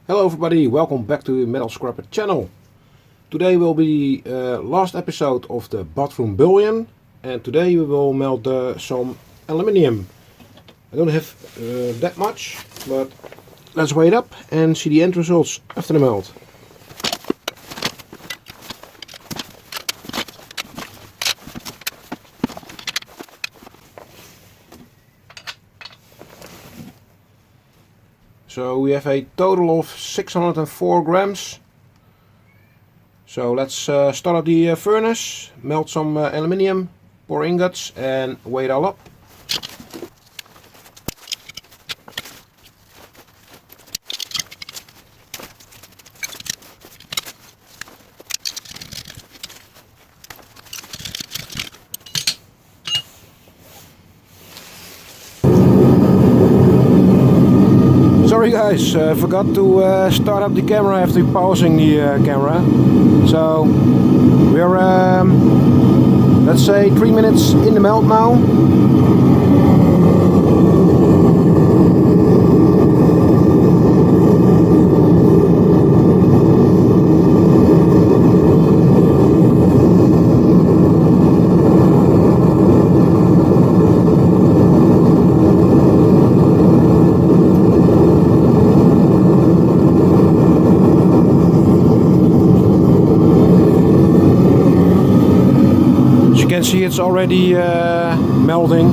Hello everybody, welcome back to the Metal Scrapper channel. Today will be the last episode of the bathroom bullion, and today we will melt some aluminium. I don't have that much, but let's weigh it up and see the end results after the melt. So we have a total of 604 grams. So let's start up the furnace, melt some aluminium, pour ingots and weigh it all up. Sorry guys, forgot to start up the camera after pausing the camera. So we're let's say 3 minutes in the melt now. You can see it's already melting.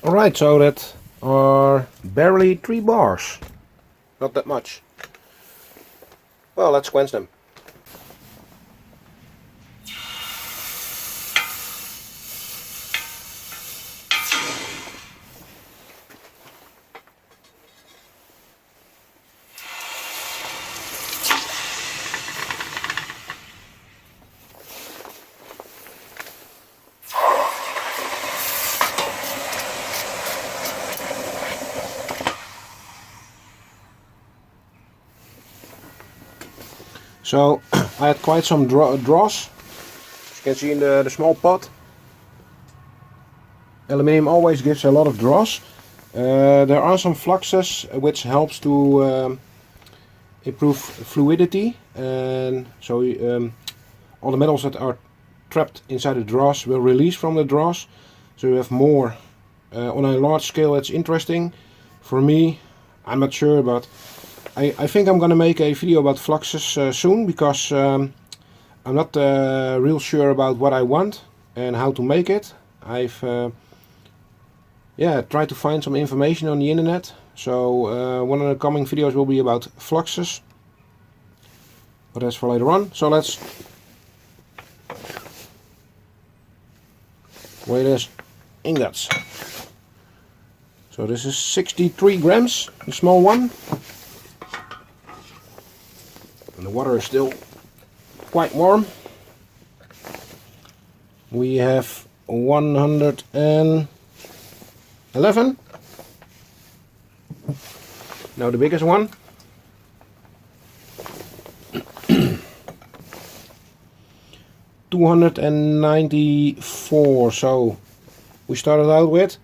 Alright, so that are barely 3 bars. Not that much. Well, let's quench them. So I had quite some dross, as you can see in the small pot. Aluminium always gives a lot of dross. There are some fluxes which helps to improve fluidity, and so all the metals that are trapped inside the dross will release from the dross, so you have more. On a large scale it's interesting. For me, I'm not sure, but I think I'm gonna make a video about fluxes soon, because I'm not real sure about what I want and how to make it. I've tried to find some information on the internet, so one of the coming videos will be about fluxes, but that's for later on. So let's weigh this ingots. So this is 63 grams, the small one. And the water is still quite warm. We have 111. Now the biggest one. 294. So we started out with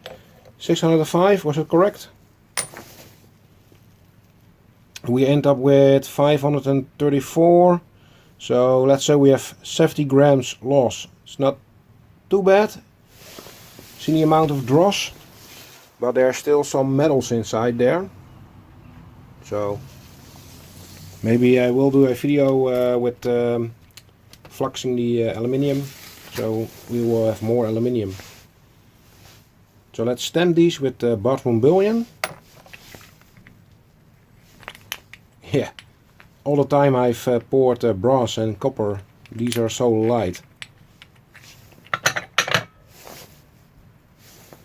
605, was it correct? We end up with 534, so let's say we have 70 grams loss. It's not too bad. See the amount of dross, but there are still some metals inside there. So maybe I will do a video with fluxing the aluminium, so we will have more aluminium. So let's stamp these with the bathroom bullion. Yeah, all the time I've poured brass and copper. These are so light.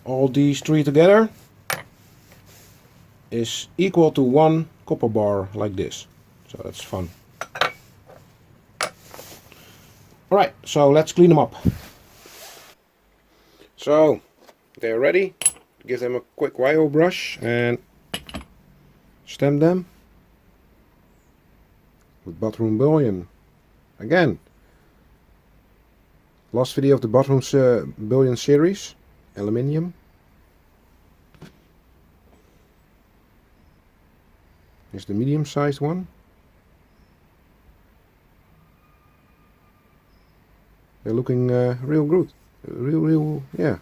All these three together is equal to 1 copper bar, like this. So that's fun. Alright, so let's clean them up. So they're ready. Give them a quick wire brush and stamp them with bathroom bullion. Again, last video of the bathroom bullion series, aluminium. Here's the medium sized one. They're looking real good. Real, yeah.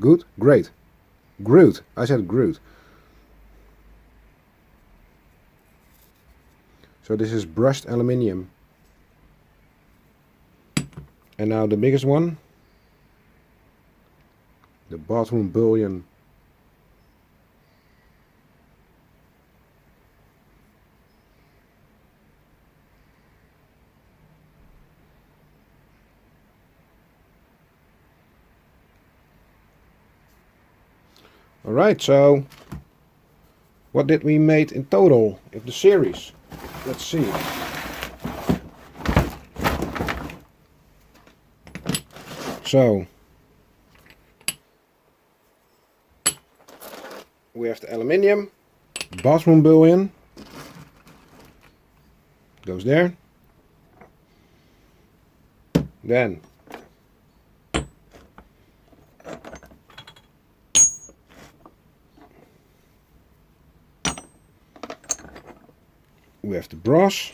Good, great. Groot. I said Groot. So this is brushed aluminium. And now the biggest one, the bathroom bullion. Alright, so what did we make in total of the series? Let's see. So we have the aluminium, bathroom bullion goes there. Then we have the brass,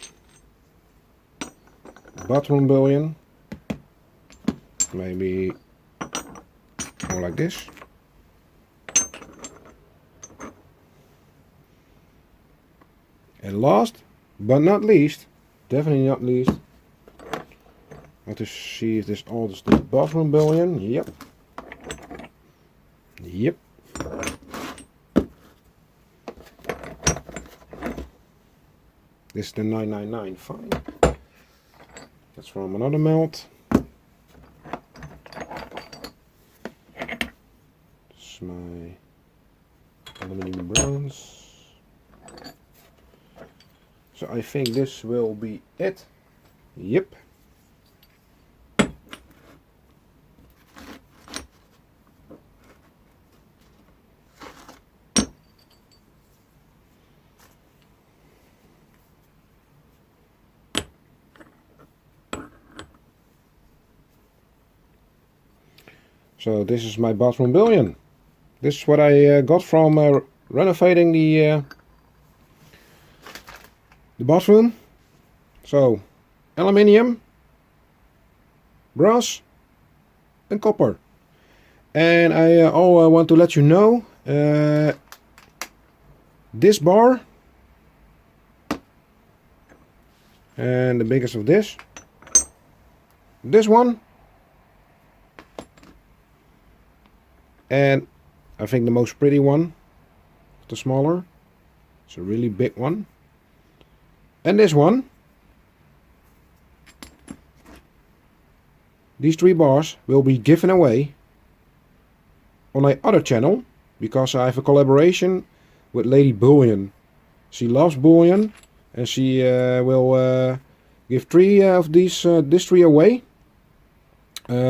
bathroom bullion, maybe more like this. And last but not least, definitely not least, let us see if this all is the bathroom bullion. Yep. Yep. This is the 999, fine. That's from another melt. This is my aluminum bronze. So I think this will be it. Yep. So this is my bathroom bullion. This is what I got from renovating the bathroom. So aluminium, brass and copper. And I want to let you know this bar and the biggest of this one, and I think the most pretty one, the smaller, it's a really big one, and this one. These 3 bars will be given away on my other channel because I have a collaboration with LadyBullion. She loves bullion and she will give 3 of these this 3 away.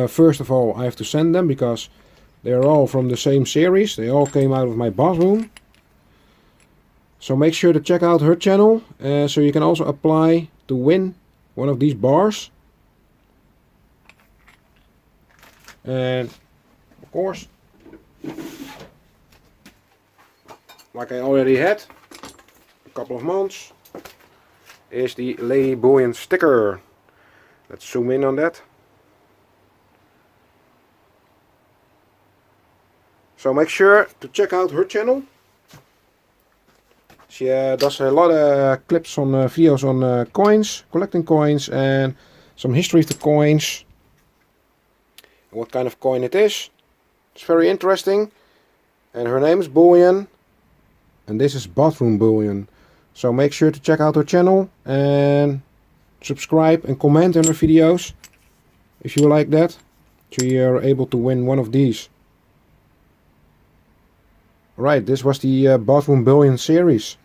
First of all, I have to send them because they are all from the same series. They all came out of my bathroom. So make sure to check out her channel so you can also apply to win one of these bars. And of course, like I already had a couple of months, is the LadyBullion sticker. Let's zoom in on that. So make sure to check out her channel. She does a lot of clips on videos on coins, collecting coins, and some history of the coins. What kind of coin it is. It's very interesting. And her name is Bullion. And this is bathroom bullion. So make sure to check out her channel and subscribe and comment on her videos if you like that. So you're able to win one of these. Alright, this was the bathroom bullion series.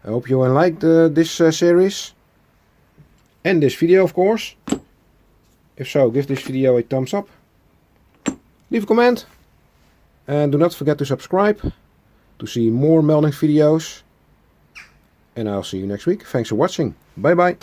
I hope you liked this series. And this video, of course. If so, give this video a thumbs up. Leave a comment. And do not forget to subscribe to see more melting videos. And I'll see you next week. Thanks for watching. Bye bye.